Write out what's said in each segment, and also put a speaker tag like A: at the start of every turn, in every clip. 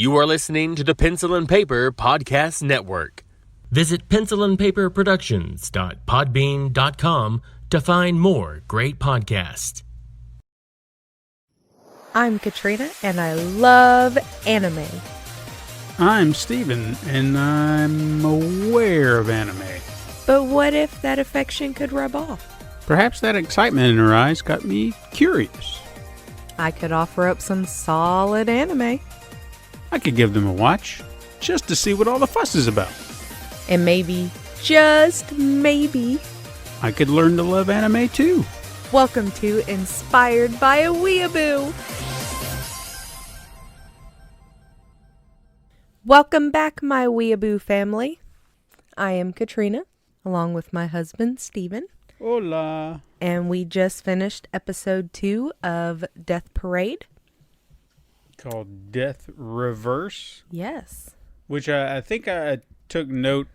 A: You are listening to the Pencil and Paper Podcast Network. Visit pencilandpaperproductions.podbean.com to find more great podcasts.
B: I'm Katrina, and I love anime.
C: I'm Stephen, and I'm aware of anime.
B: But what if that affection could rub off?
C: Perhaps that excitement in her eyes got me curious.
B: I could offer up some solid anime.
C: I could give them a watch, just to see what all the fuss is about.
B: And maybe, just maybe,
C: I could learn to love anime too.
B: Welcome to Inspired by a Weeaboo. Welcome back, my Weeaboo family. I am Katrina, along with my husband, Stephen.
C: Hola.
B: And we just finished episode 2 of Death Parade.
C: Called Death Reverse.
B: Yes.
C: Which I think I took note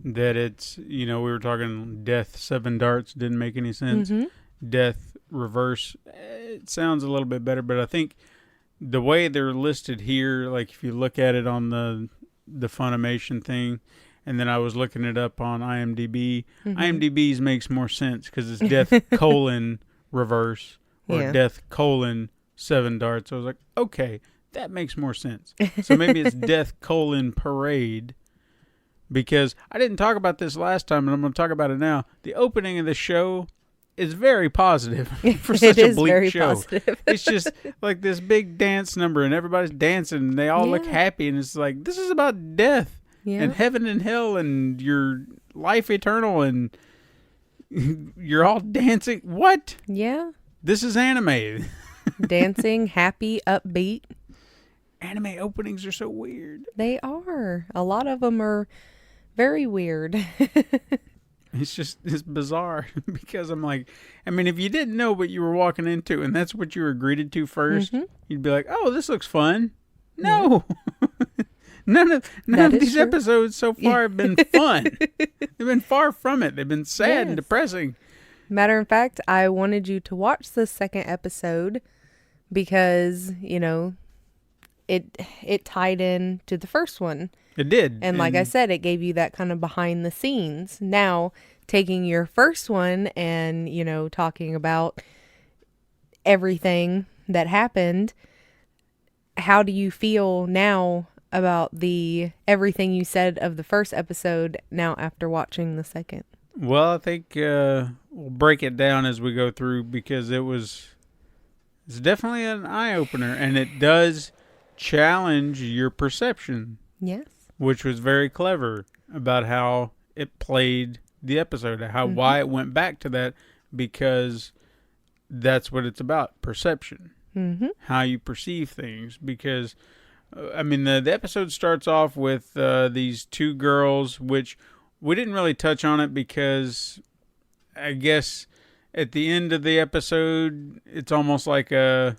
C: that it's, we were talking Death 7 Darts, didn't make any sense.
B: Mm-hmm.
C: Death Reverse, it sounds a little bit better, but I think the way they're listed here, like if you look at it on the Funimation thing, and then I was looking it up on IMDb, IMDb's makes more sense because it's Death Reverse or Death 7 Darts. I was like, okay, that makes more sense. So maybe it's Death Parade, because I didn't talk about this last time, and I'm going to talk about it now. The opening of the show is very positive for such a bleak show. Positive. It's just like this big dance number, and everybody's dancing, and they all look happy, and it's like, this is about death and heaven and hell and your life eternal, and you're all dancing. What?
B: Yeah.
C: This is anime.
B: Dancing, happy, upbeat.
C: Anime openings are so weird.
B: They are. A lot of them are very weird.
C: It's bizarre because I'm like, if you didn't know what you were walking into and that's what you were greeted to first, you'd be like, oh, this looks fun. No. None of these episodes so far have been fun. They've been far from it. They've been sad and depressing.
B: Matter of fact, I wanted you to watch the second episode because, it tied in to the first one.
C: It did.
B: And like I said, it gave you that kind of behind the scenes. Now, taking your first one and, talking about everything that happened, how do you feel now about everything you said of the first episode now after watching the second?
C: Well, I think we'll break it down as we go through because it's definitely an eye-opener, and it does challenge your perception.
B: Yes.
C: Which was very clever about how it played the episode, why it went back to that, because that's what it's about, perception.
B: Mm-hmm.
C: How you perceive things, because the episode starts off with these two girls, which we didn't really touch on it because I guess at the end of the episode, it's almost like a,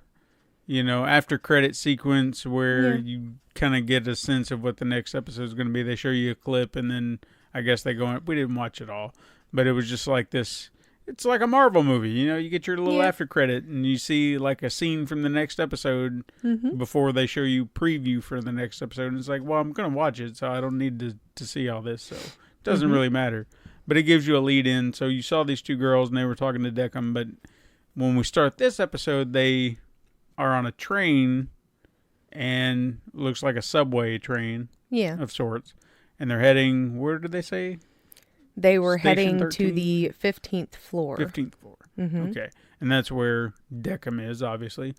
C: after credit sequence where you kind of get a sense of what the next episode is going to be. They show you a clip and then I guess they go in. We didn't watch it all, but it was just like this. It's like a Marvel movie. You get your little after credit and you see like a scene from the next episode before they show you preview for the next episode. And it's like, well, I'm going to watch it, so I don't need to see all this. So it doesn't really matter. But it gives you a lead in. So you saw these two girls and they were talking to Decim. But when we start this episode, they are on a train and looks like a subway train of sorts. And they're heading, where did they say?
B: They were
C: Station
B: heading
C: 13?
B: to the 15th floor.
C: 15th floor.
B: Mm-hmm.
C: Okay. And that's where Decim is, obviously.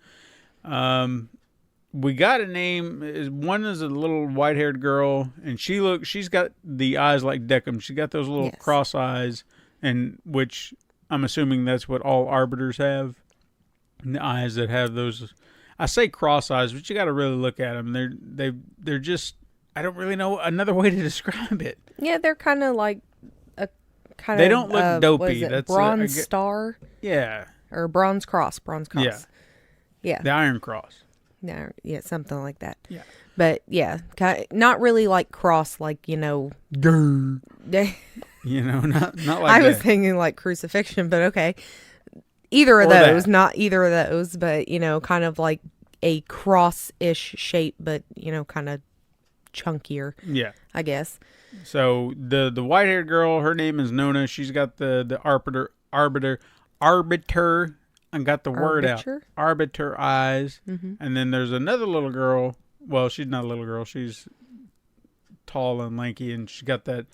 C: We got a name. One is a little white-haired girl, and she's got the eyes like Decim. She got those little cross eyes, and which I'm assuming that's what all arbiters have. And the eyes that have those, I say cross eyes, but you got to really look at them. They're just, I don't really know another way to describe it.
B: Yeah, they're kind of like a kind
C: they
B: of.
C: They don't look dopey.
B: What is it,
C: That's
B: bronze star.
C: Yeah.
B: Or bronze cross. Yeah.
C: The Iron Cross.
B: No, yeah, something like that.
C: Yeah.
B: But yeah, not really like cross, like
C: not like
B: I was thinking like crucifixion, but okay. Either of those, not either of those, but kind of like a cross-ish shape, but, kind of chunkier.
C: Yeah.
B: I guess.
C: So the white-haired girl, her name is Nona. She's got the arbiter. I got the word out. Arbiter eyes.
B: Mm-hmm.
C: And then there's another little girl. Well, she's not a little girl. She's tall and lanky, and she's got that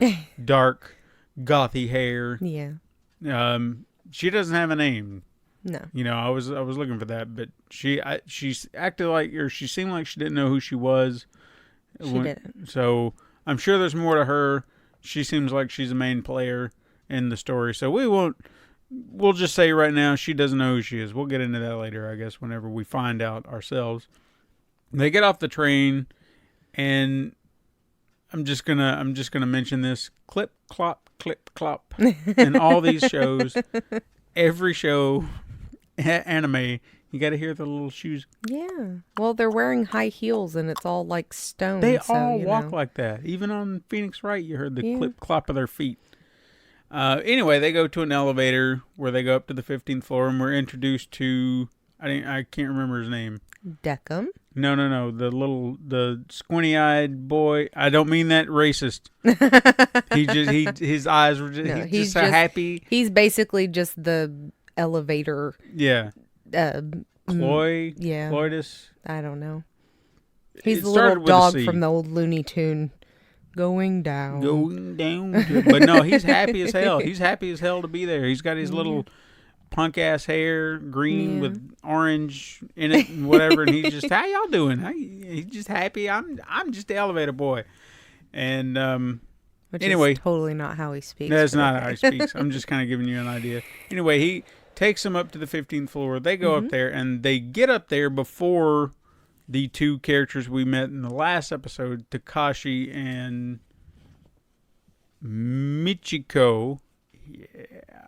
C: dark, gothy hair.
B: Yeah.
C: She doesn't have a name.
B: No.
C: I was looking for that, but she's acted like, or she seemed like she didn't know who she was.
B: She didn't.
C: So I'm sure there's more to her. She seems like she's the main player in the story. So we'll just say right now she doesn't know who she is. We'll get into that later, I guess, whenever we find out ourselves. They get off the train, and I'm just gonna mention this: clip clop, in all these shows, every show, anime, you got to hear the little shoes.
B: Yeah. Well, they're wearing high heels, and it's all like stone.
C: They all walk like that. Even on Phoenix Wright, you heard the clip clop of their feet. Anyway, they go to an elevator where they go up to the 15th floor, and we're introduced to I can't remember his name.
B: Decim.
C: No. The squinty-eyed boy. I don't mean that racist. His eyes were just, he's just so happy.
B: He's basically just the elevator.
C: Yeah. Cloydus.
B: I don't know. He's the little dog from the old Looney Tune. Going down.
C: But no, he's happy as hell. He's happy as hell to be there. He's got his little punk ass hair, green with orange in it and whatever, and he's just, how y'all doing? He's just happy. I'm just the elevator boy. And
B: Which
C: anyway,
B: is totally not how he speaks.
C: That's not how he speaks. I'm just kind of giving you an idea. Anyway, he takes him up to the 15th floor. They go up there, and they get up there before the two characters we met in the last episode, Takashi and Michiko. Yeah,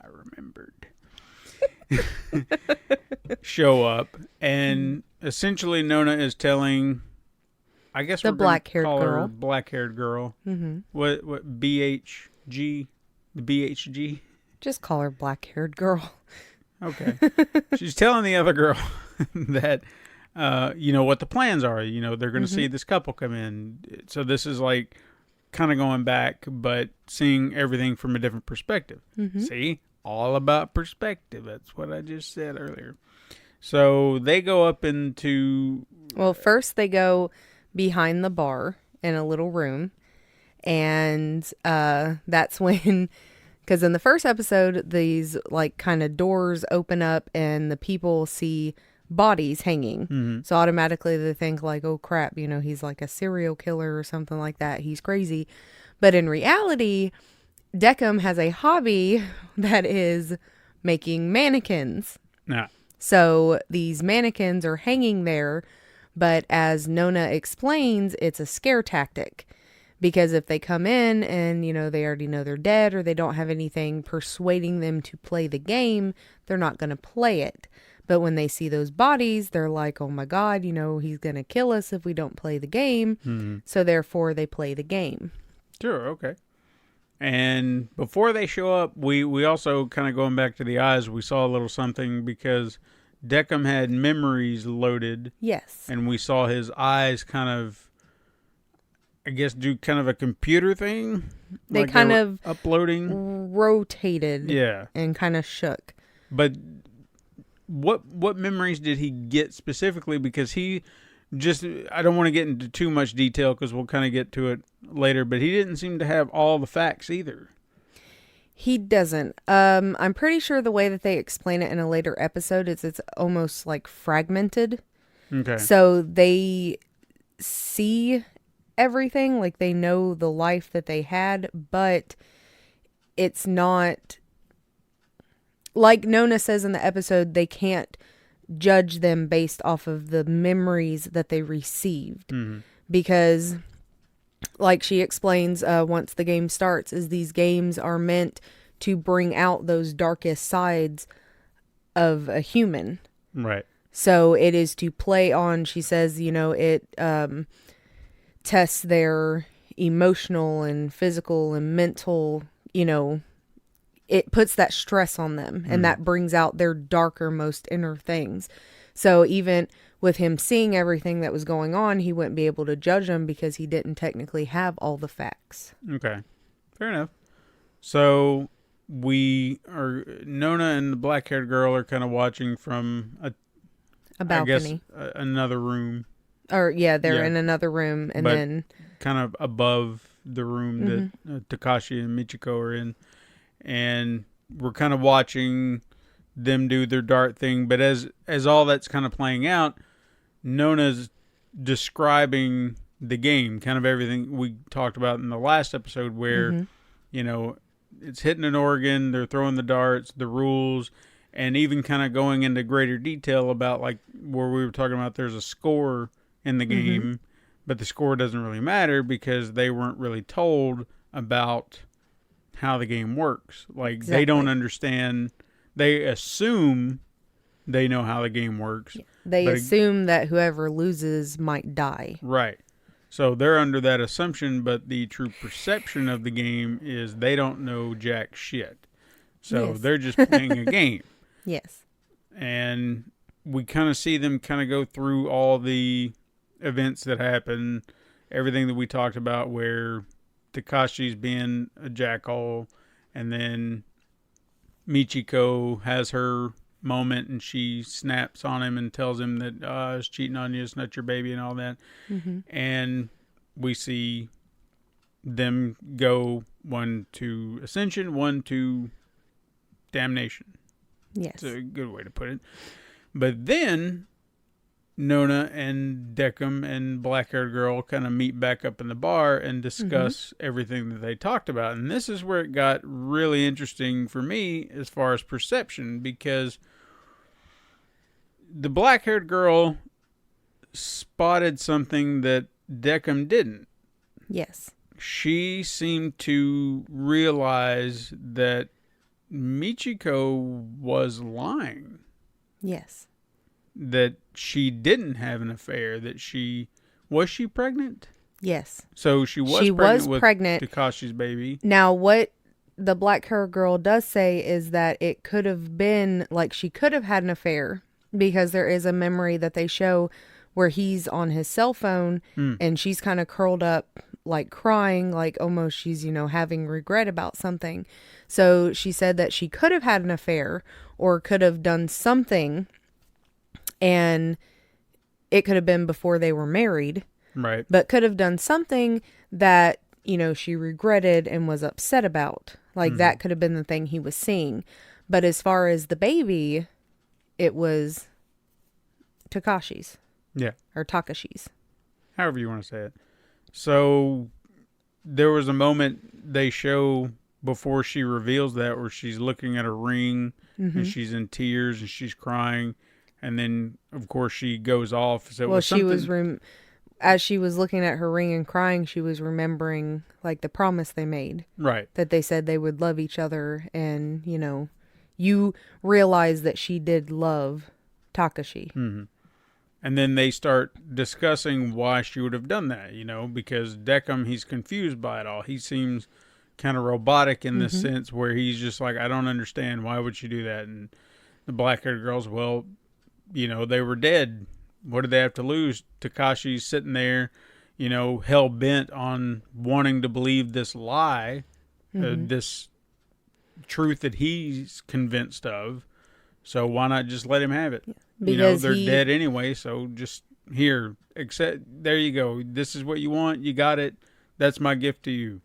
C: I remembered. Show up, and essentially Nona is telling, I guess,
B: the black-haired girl.
C: Black-haired girl.
B: Mm-hmm.
C: What BHG? The BHG?
B: Just call her black-haired girl.
C: Okay. She's telling the other girl that what the plans are. They're going to see this couple come in. So this is like kind of going back, but seeing everything from a different perspective. Mm-hmm. See? All about perspective. That's what I just said earlier. So they go up into...
B: Well, first they go behind the bar in a little room. And that's when... Because in the first episode, these like kind of doors open up and the people see bodies hanging. Mm-hmm. So automatically they think like, oh crap, he's like a serial killer or something like that. He's crazy. But in reality... Decim has a hobby that is making mannequins.
C: Yeah.
B: So these mannequins are hanging there, but as Nona explains, it's a scare tactic. Because if they come in and, they already know they're dead or they don't have anything persuading them to play the game, they're not going to play it. But when they see those bodies, they're like, oh my God, he's going to kill us if we don't play the game. Mm-hmm. So therefore they play the game.
C: Sure, okay. And before they show up, we also kind of going back to the eyes, we saw a little something because Decim had memories loaded.
B: Yes.
C: And we saw his eyes kind of, I guess, do kind of a computer thing.
B: They
C: like
B: kind of
C: uploading.
B: Rotated.
C: Yeah.
B: And kind of shook.
C: But what memories did he get specifically? Because I don't want to get into too much detail because we'll kind of get to it later, but he didn't seem to have all the facts either.
B: He doesn't. I'm pretty sure the way that they explain it in a later episode is it's almost like fragmented.
C: Okay.
B: So they see everything, like they know the life that they had, but it's not... Like Nona says in the episode, they can't judge them based off of the memories that they received. Mm-hmm. Because, like she explains once the game starts, is these games are meant to bring out those darkest sides of a human.
C: Right.
B: So it is to play on, she says, it tests their emotional and physical and mental, it puts that stress on them and that brings out their darker, most inner things. So even with him seeing everything that was going on, he wouldn't be able to judge him because he didn't technically have all the facts.
C: Okay. Fair enough. So Nona and the black-haired girl are kind of watching from
B: a balcony.
C: I guess another room.
B: Or, yeah, they're in another room, and then
C: kind of above the room that Takashi and Michiko are in. And we're kind of watching them do their dart thing. But as all that's kind of playing out, Nona's describing the game, kind of everything we talked about in the last episode where, it's hitting an organ, they're throwing the darts, the rules, and even kind of going into greater detail about like where we were talking about there's a score in the game, but the score doesn't really matter because they weren't really told about how the game works. Like they don't understand. They assume they know how the game works.
B: Yeah. They assume that whoever loses might die.
C: Right. So they're under that assumption, but the true perception of the game is they don't know jack shit. So they're just playing a game.
B: Yes.
C: And we kind of see them kind of go through all the events that happen, everything that we talked about where Takashi's being a jackhole, and then Michiko has her moment and she snaps on him and tells him that I was cheating on you, it's not your baby and all that. And we see them go one to Ascension, one to Damnation.
B: Yes.
C: It's a good way to put it. But then Nona and Decim and black-haired girl kind of meet back up in the bar and discuss everything that they talked about. And this is where it got really interesting for me as far as perception, because the black-haired girl spotted something that Decim didn't.
B: Yes.
C: She seemed to realize that Michiko was lying.
B: Yes.
C: That she didn't have an affair, that was she pregnant?
B: Yes.
C: So she was pregnant with Takashi's baby.
B: Now, what the black-haired girl does say is that it could have been, like, she could have had an affair, because there is a memory that they show where he's on his cell phone and she's kind of curled up, like crying, like almost she's, having regret about something. So she said that she could have had an affair or could have done something, and it could have been before they were married.
C: Right.
B: But could have done something that, she regretted and was upset about. Like that could have been the thing he was seeing. But as far as the baby, it was Takashi's.
C: Yeah.
B: Or Takashi's.
C: However you want to say it. So there was a moment they show before she reveals that where she's looking at a ring and she's in tears and she's crying. And then, of course, she goes off. So
B: she was, as she was looking at her ring and crying, she was remembering, like, the promise they made.
C: Right.
B: That they said they would love each other. And, you realize that she did love Takashi.
C: Mm-hmm. And then they start discussing why she would have done that, because Decim, he's confused by it all. He seems kind of robotic in the sense where he's just like, I don't understand. Why would she do that? And the black-haired girls, well, they were dead. What did they have to lose? Takashi's sitting there, hell-bent on wanting to believe this lie, this truth that he's convinced of. So why not just let him have it? Yeah.
B: Because
C: they're dead anyway, so just here, there you go. This is what you want. You got it. That's my gift to you.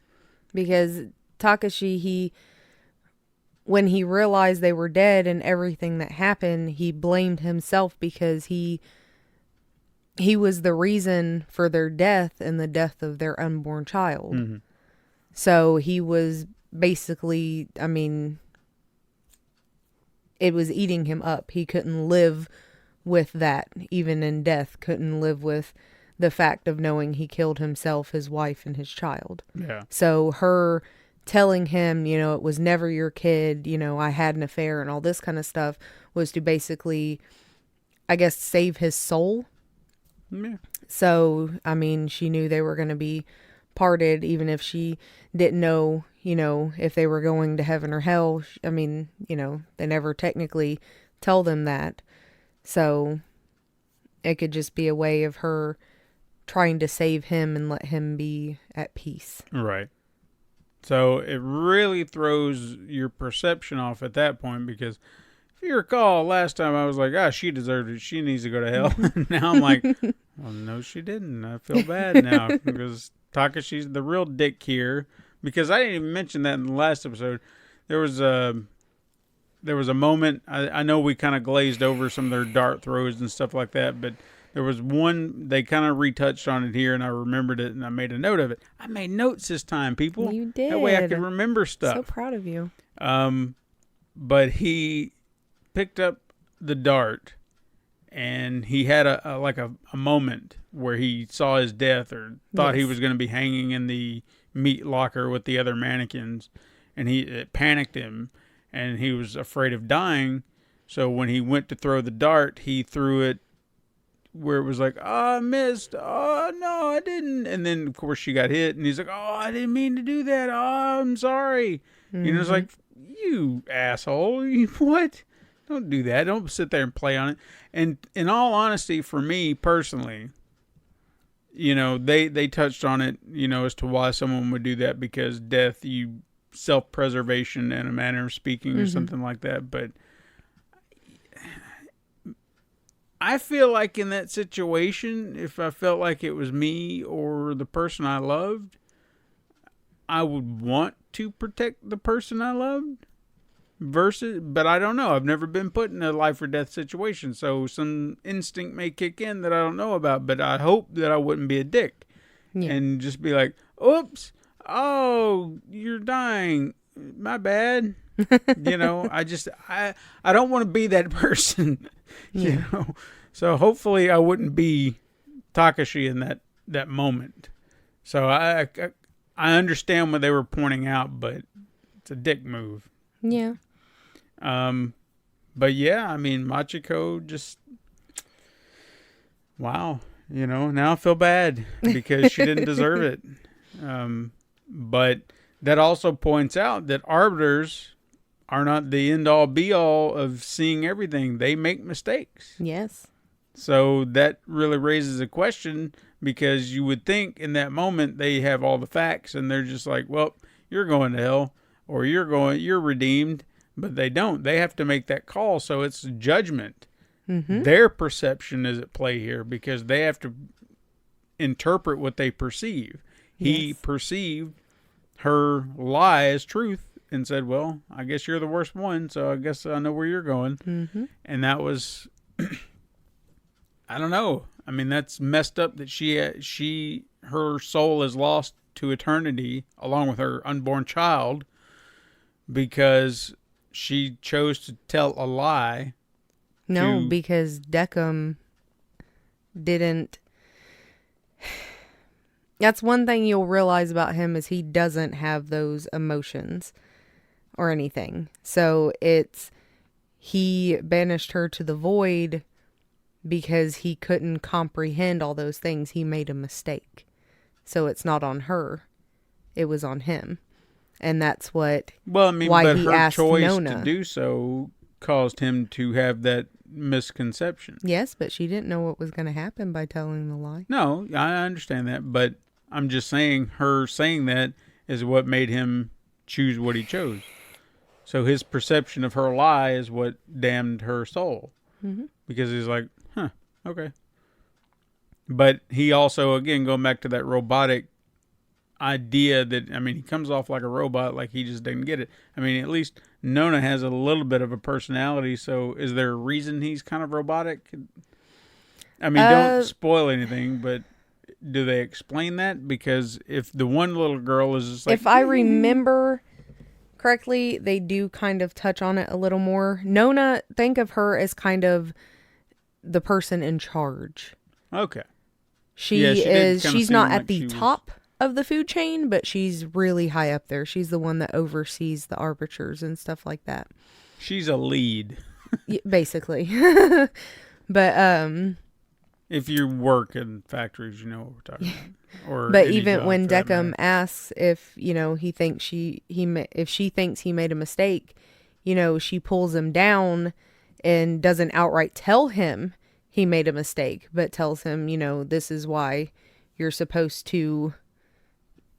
C: Because
B: Takashi, when he realized they were dead and everything that happened, he blamed himself because he was the reason for their death and the death of their unborn child. Mm-hmm. So he was basically, it was eating him up. He couldn't live with that, even in death, couldn't live with the fact of knowing he killed himself, his wife, and his child.
C: Yeah.
B: So her telling him, it was never your kid, I had an affair and all this kind of stuff was to basically, I guess, save his soul.
C: Yeah.
B: So, she knew they were going to be parted, even if she didn't know, if they were going to heaven or hell. They never technically tell them that. So it could just be a way of her trying to save him and let him be at peace.
C: Right. So it really throws your perception off at that point, because if you recall, last time I was like, she deserved it. She needs to go to hell. Now I'm like, oh, no, she didn't. I feel bad now because Takashi's the real dick here. Because I didn't even mention that in the last episode. There was a moment, I know we kind of glazed over some of their dart throws and stuff like that, but there was one, they kind of retouched on it here, and I remembered it, and I made a note of it. I made notes this time, people.
B: You did.
C: That way I could remember stuff.
B: So proud of you.
C: But he picked up the dart, and he had a moment where he saw his death, or thought he was going to be hanging in the meat locker with the other mannequins, and it panicked him, and he was afraid of dying. So when he went to throw the dart, he threw it where it was like, I missed. Oh, no, I didn't. And then, of course, she got hit, and he's like, I didn't mean to do that. Oh, I'm sorry. Mm-hmm. You know, it's like, you asshole. What? Don't do that. Don't sit there and play on it. And in all honesty, for me personally, you know, they touched on it, you know, as to why someone would do that, because death, self-preservation in a manner of speaking, or something like that. But I feel like in that situation, if I felt like it was me or the person I loved, I would want to protect the person I loved. But I don't know. I've never been put in a life or death situation, so some instinct may kick in that I don't know about. But I hope that I wouldn't be a dick and just be like, "Oops, oh, you're dying. My bad." You know, I don't want to be that person. You know, so hopefully I wouldn't be Takashi in that moment. So I understand what they were pointing out, but it's a dick move.
B: Yeah.
C: But yeah, I mean, Machiko just, wow, you know, now I feel bad because she didn't deserve it. But that also points out that arbiters are not the end all be all of seeing everything. They make mistakes.
B: Yes.
C: So that really raises a question, because you would think in that moment they have all the facts and they're just like, well, you're going to hell, or you're redeemed. But they don't. They have to make that call, so it's judgment. Mm-hmm. Their perception is at play here, because they have to interpret what they perceive. He perceived her lie as truth and said, well, I guess you're the worst one, so I guess I know where you're going. Mm-hmm. And that was, I don't know. I mean, that's messed up that her soul is lost to eternity along with her unborn child, because she chose to tell a lie.
B: No, because Decim didn't. That's one thing you'll realize about him, is he doesn't have those emotions or anything. So he banished her to the void because he couldn't comprehend all those things. He made a mistake. So it's not on her. It was on him. And that's why he asked Nona.
C: Her choice to do so caused him to have that misconception.
B: Yes, but she didn't know what was going to happen by telling the lie.
C: No, I understand that, but I'm just saying her saying that is what made him choose what he chose. So his perception of her lie is what damned her soul. Mm-hmm. Because he's like, okay. But he also, again, going back to that robotic idea that, I mean, he comes off like a robot, like he just didn't get it. I mean, at least Nona has a little bit of a personality, so is there a reason he's kind of robotic? I mean, don't spoil anything, but do they explain that? Because if the one little girl is just like...
B: If I remember correctly, they do kind of touch on it a little more. Nona, think of her as kind of the person in charge.
C: Okay.
B: She's not at the top of the food chain, but she's really high up there. She's the one that oversees the arbiters and stuff like that.
C: She's a lead.
B: Basically. But
C: if you work in factories, you know what we're talking about.
B: But even when Decim asks if, you know, he thinks if she thinks he made a mistake, you know, she pulls him down and doesn't outright tell him he made a mistake, but tells him, this is why you're supposed to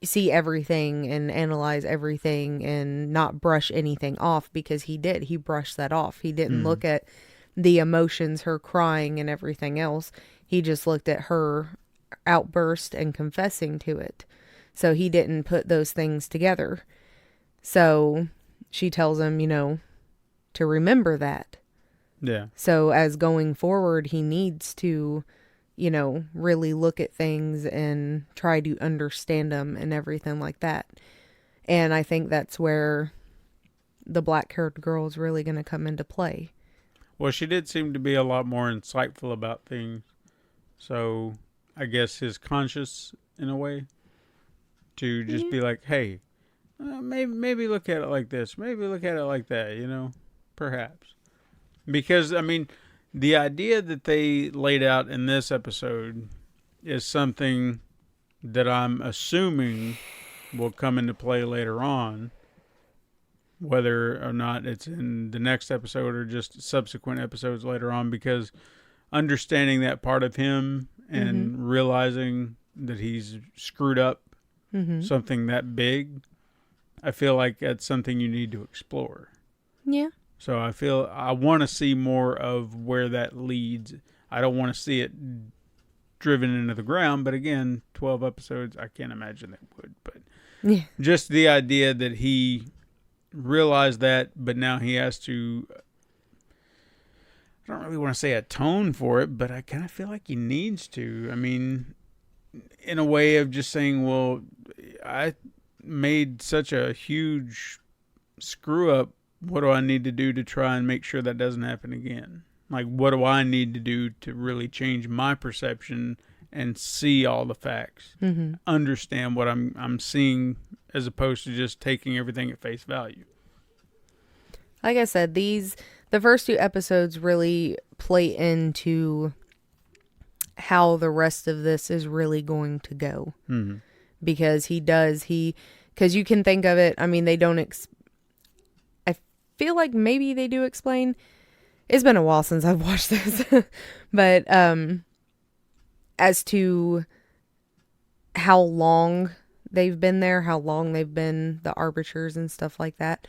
B: see everything and analyze everything and not brush anything off, because he did. He brushed that off. He didn't look at the emotions, her crying and everything else. He just looked at her outburst and confessing to it. So he didn't put those things together. So she tells him, to remember that.
C: Yeah.
B: So as going forward, he needs to, really look at things and try to understand them and everything like that. And I think that's where the black-haired girl is really going to come into play.
C: Well, she did seem to be a lot more insightful about things. So I guess his conscience, in a way, to just be like, hey, maybe look at it like this. Maybe look at it like that, perhaps. Because, the idea that they laid out in this episode is something that I'm assuming will come into play later on, whether or not it's in the next episode or just subsequent episodes later on, because understanding that part of him and realizing that he's screwed up something that big, I feel like that's something you need to explore.
B: Yeah.
C: So I want to see more of where that leads. I don't want to see it driven into the ground, but again, 12 episodes, I can't imagine it would. But just the idea that he realized that, but now he has to, I don't really want to say atone for it, but I kind of feel like he needs to. In a way of just saying, well, I made such a huge screw up. What do I need to do to try and make sure that doesn't happen again? Like, what do I need to do to really change my perception and see all the facts, understand what I'm seeing, as opposed to just taking everything at face value?
B: Like I said, the first 2 episodes really play into how the rest of this is really going to go. Because because you can think of it, they don't feel like maybe they do explain. It's been a while since I've watched this. But as to how long they've been there, how long they've been the arbiters and stuff like that,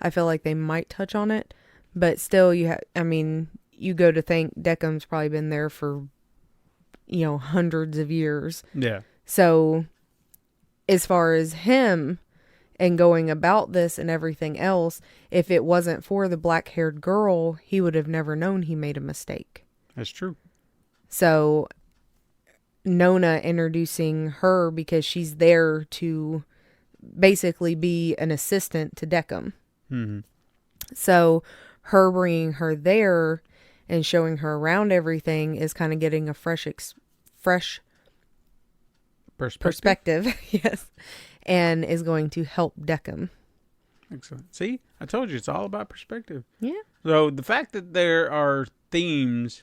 B: I feel like they might touch on it. But still, you go to think Decim's probably been there for, hundreds of years.
C: Yeah.
B: So as far as him and going about this and everything else, if it wasn't for the black-haired girl, he would have never known he made a mistake.
C: That's true.
B: So Nona introducing her, because she's there to basically be an assistant to Decim. So her bringing her there and showing her around everything is kind of getting a fresh perspective. Yes. And is going to help Decim.
C: Excellent. See, I told you, it's all about perspective.
B: Yeah.
C: So the fact that there are themes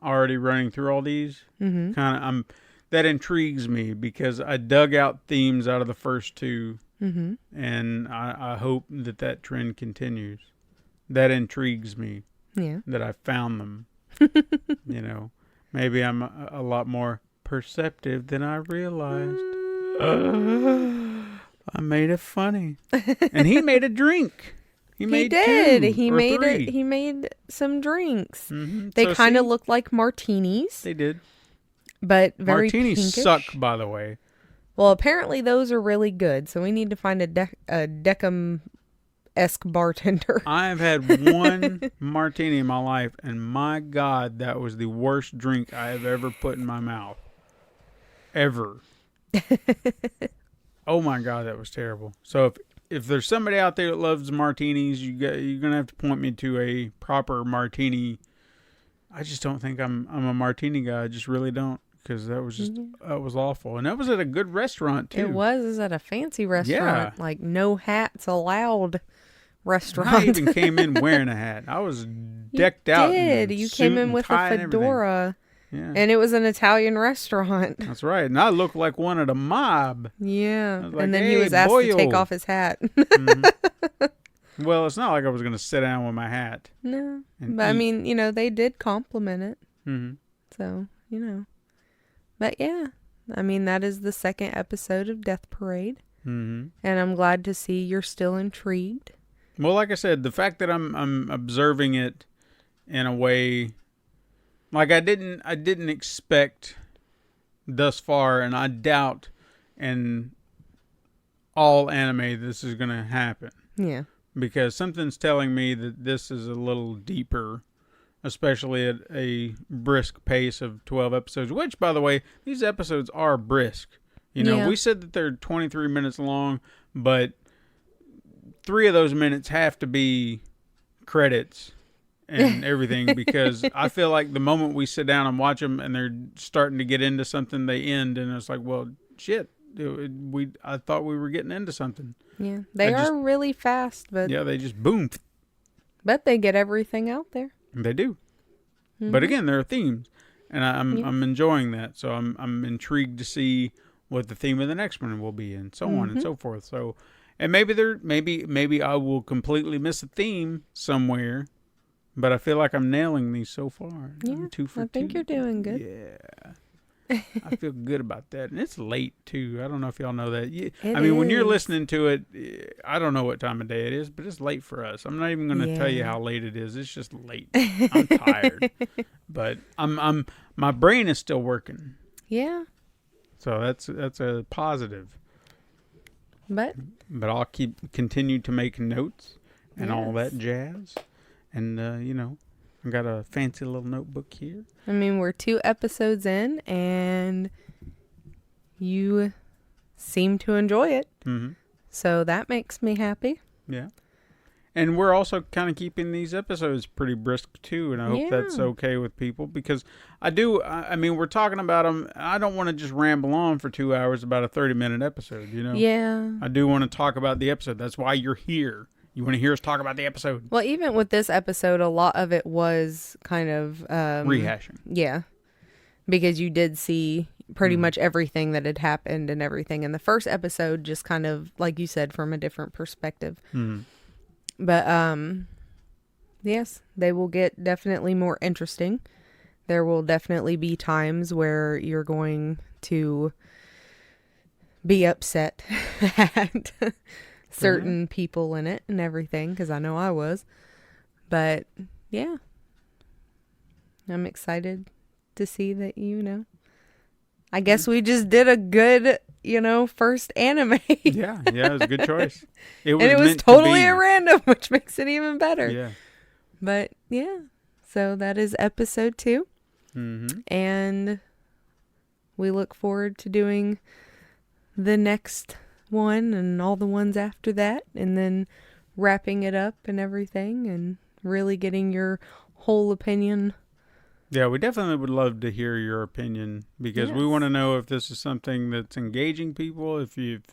C: already running through all these, that intrigues me, because I dug out themes out of the first 2, and I hope that trend continues. That intrigues me.
B: Yeah.
C: That I found them. Maybe I'm a lot more perceptive than I realized. I made it funny. And he made a drink. He did.
B: He made some drinks. They kind of looked like martinis.
C: They did.
B: But very
C: martinis
B: pinkish.
C: Suck, by the way.
B: Well, apparently those are really good. So we need to find a Decim-esque bartender.
C: I've had one martini in my life, and my God, that was the worst drink I have ever put in my mouth. Ever. Oh my God, that was terrible. So if there's somebody out there that loves martinis, you're gonna have to point me to a proper martini. I just don't think I'm a martini guy. I just really don't, because that was awful, and that was at a good restaurant too.
B: It was at a fancy restaurant,
C: yeah.
B: Like no hats allowed restaurant.
C: I even came in wearing a hat. I was decked out.
B: You came in with a fedora.
C: Yeah.
B: And it was an Italian restaurant.
C: That's right. And I looked like one of the mob.
B: Yeah.
C: Like,
B: and then he was asked to take off his hat.
C: Well, it's not like I was going to sit down with my hat.
B: No. But eat. They did compliment it. So, But yeah, I mean, that is the second episode of Death Parade.
C: Mm-hmm.
B: And I'm glad to see you're still intrigued.
C: Well, like I said, the fact that I'm observing it in a way like I didn't expect thus far, and I doubt in all anime this is going to happen.
B: Yeah.
C: Because something's telling me that this is a little deeper, especially at a brisk pace of 12 episodes, which, by the way, these episodes are brisk. We said that they're 23 minutes long, but 3 of those minutes have to be credits and everything, because I feel like the moment we sit down and watch them and they're starting to get into something, they end, and it's like, well, shit, I thought we were getting into something.
B: Yeah, they are really fast, but
C: yeah, they just boom.
B: But they get everything out there.
C: They do.
B: Mm-hmm.
C: But again, there are themes, and I'm enjoying that. So I'm intrigued to see what the theme of the next one will be, and so on and so forth. So, and maybe I will completely miss a theme somewhere, but I feel like I'm nailing these so far.
B: Yeah,
C: I'm 2 for 2.
B: I think you're doing good.
C: Yeah. I feel good about that. And it's late, too. I don't know if y'all know that.
B: When
C: you're listening to it, I don't know what time of day it is, but it's late for us. I'm not even going to tell you how late it is. It's just late. I'm tired. But my brain is still working.
B: Yeah.
C: So that's a positive.
B: But
C: I'll continue to make notes and all that jazz. And, I got a fancy little notebook here.
B: I mean, we're 2 episodes in, and you seem to enjoy it.
C: Mm-hmm. So
B: that makes me happy.
C: Yeah. And we're also kind of keeping these episodes pretty brisk, too, and I hope that's okay with people, because we're talking about them. I don't want to just ramble on for 2 hours about a 30-minute episode,
B: Yeah.
C: I do want to talk about the episode. That's why you're here. You want to hear us talk about the episode?
B: Well, even with this episode, a lot of it was kind of
C: rehashing.
B: Yeah, because you did see pretty much everything that had happened and everything in the first episode, just kind of, like you said, from a different perspective.
C: Mm-hmm.
B: But yes, they will get definitely more interesting. There will definitely be times where you're going to be upset at certain people in it and everything, because I know I was. But yeah, I'm excited to see that, I guess we just did a good, first anime.
C: Yeah, it was a good choice.
B: It was totally a random, which makes it even better.
C: Yeah.
B: But yeah, so that is episode 2.
C: Mm-hmm.
B: And we look forward to doing the next one and all the ones after that, and then wrapping it up and everything, and really getting your whole opinion.
C: Yeah, we definitely would love to hear your opinion, because we want to know if this is something that's engaging people, if you've,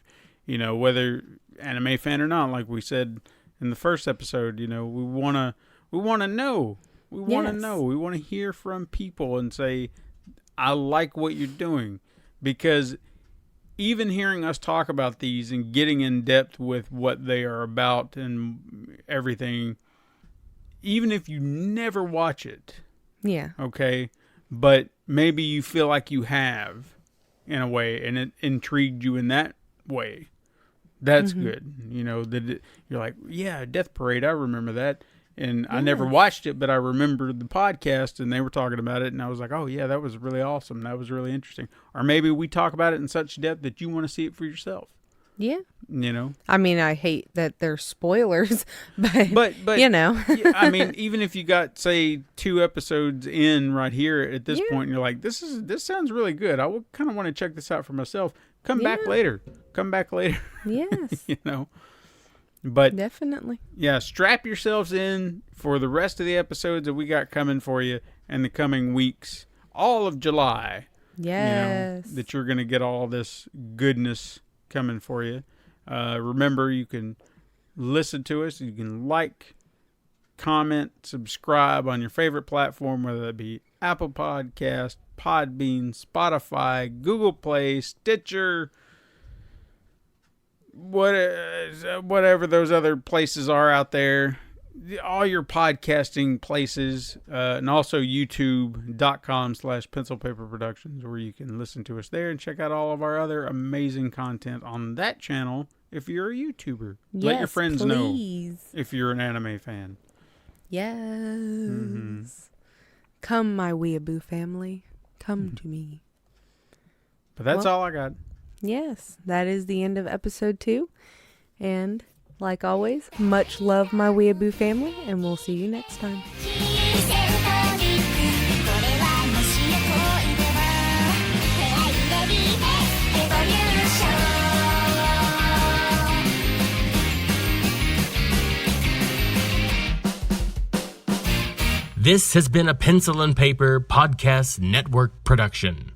C: whether anime fan or not, like we said in the first episode, we want to know. We want to know. We want to hear from people and say, I like what you're doing, because even hearing us talk about these and getting in depth with what they are about and everything, even if you never watch it, okay, but maybe you feel like you have, in a way, and it intrigued you in that way, that's good. That you're like, yeah, Death Parade, I remember that. And I never watched it, but I remember the podcast, and they were talking about it, and I was like, oh, yeah, that was really awesome. That was really interesting. Or maybe we talk about it in such depth that you want to see it for yourself.
B: Yeah. I mean, I hate that they're spoilers, but
C: I mean, even if you got, say, 2 episodes in right here at this point, and you're like, this sounds really good. I kind of want to check this out for myself. Come back later.
B: Yes.
C: But
B: definitely.
C: Yeah, strap yourselves in for the rest of the episodes that we got coming for you in the coming weeks. All of July.
B: Yes.
C: That you're going to get all this goodness coming for you. Remember, you can listen to us. You can like, comment, subscribe on your favorite platform, whether that be Apple Podcast, Podbean, Spotify, Google Play, Stitcher, whatever those other places are out there. all your podcasting places, and also youtube.com/pencilpaperproductions, where you can listen to us there and check out all of our other amazing content on that channel if you're a YouTuber. Let your friends know if you're an anime fan.
B: Yes.
C: Mm-hmm.
B: Come, my Weeaboo family. Come to me.
C: But that's all I got.
B: Yes, that is the end of episode 2. And like always, much love, my Weeaboo family, and we'll see you next time.
A: This has been a Pencil and Paper Podcast Network production.